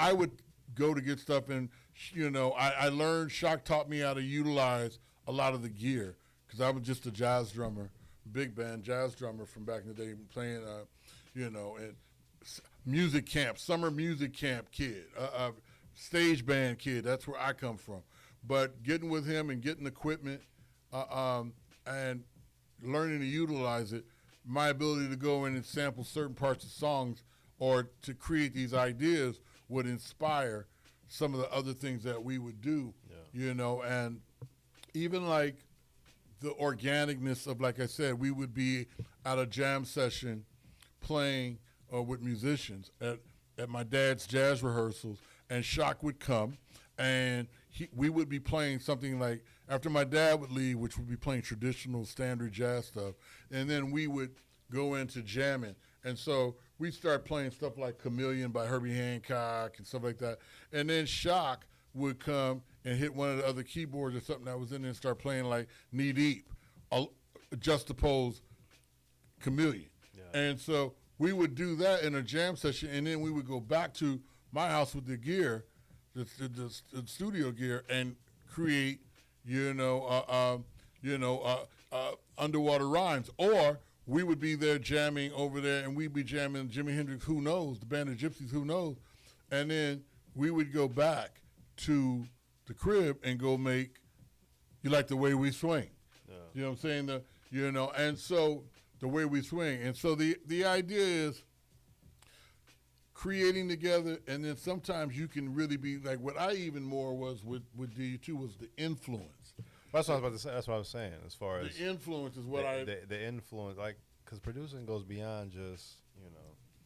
I would go to get stuff, and I learned. Shock taught me how to utilize a lot of the gear because I was just a jazz drummer, big band jazz drummer from back in the day, playing, and music camp, summer music camp kid, stage band kid. That's where I come from. But getting with him and getting equipment, and learning to utilize it, my ability to go in and sample certain parts of songs or to create these ideas would inspire some of the other things that we would do, and even like the organicness of, like I said, we would be at a jam session playing with musicians at my dad's jazz rehearsals, and Shock would come, and we would be playing something like, after my dad would leave, which would be playing traditional standard jazz stuff, and then we would go into jamming. And so we start playing stuff like Chameleon by Herbie Hancock and stuff like that. And then Shock would come and hit one of the other keyboards or something that was in there and start playing like Knee Deep, juxtapose Chameleon. Yeah. And so we would do that in a jam session, and then we would go back to my house with the gear, the studio gear, and create, underwater rhymes. Or we would be there jamming over there, and we'd be jamming Jimi Hendrix, Who Knows, the Band of Gypsies, Who Knows. And then we would go back to the crib and go make You Like the Way We Swing. Yeah. You know what I'm saying? And so the way we swing. And so the idea is creating together, and then sometimes you can really be like, what I even more was with DU2 was the influence. That's what I was about to say. That's what I was saying. As far as the influence is what the influence, like, because producing goes beyond just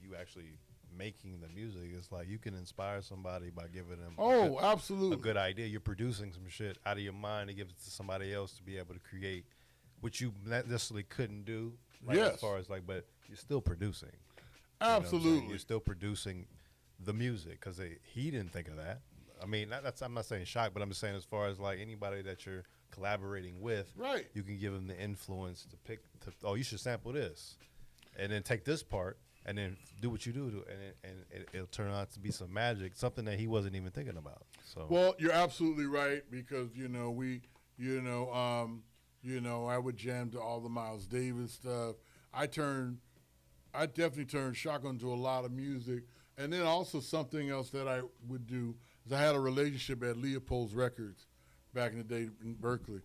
you actually making the music. It's like you can inspire somebody by giving them absolutely a good idea. You're producing some shit out of your mind to give it to somebody else to be able to create, which you necessarily couldn't do. Like, yes. As far as like, but you're still producing. Absolutely, you're still producing the music because he didn't think of that. I mean, I'm not saying Shock, but I'm just saying as far as like anybody that you're collaborating with, right? You can give them the influence to pick. You should sample this, and then take this part, and then do what you do, and it'll turn out to be some magic, something that he wasn't even thinking about. So, well, you're absolutely right because I would jam to all the Miles Davis stuff. I definitely turned Shock to a lot of music. And then also something else that I would do is I had a relationship at Leopold's Records back in the day in Berkeley.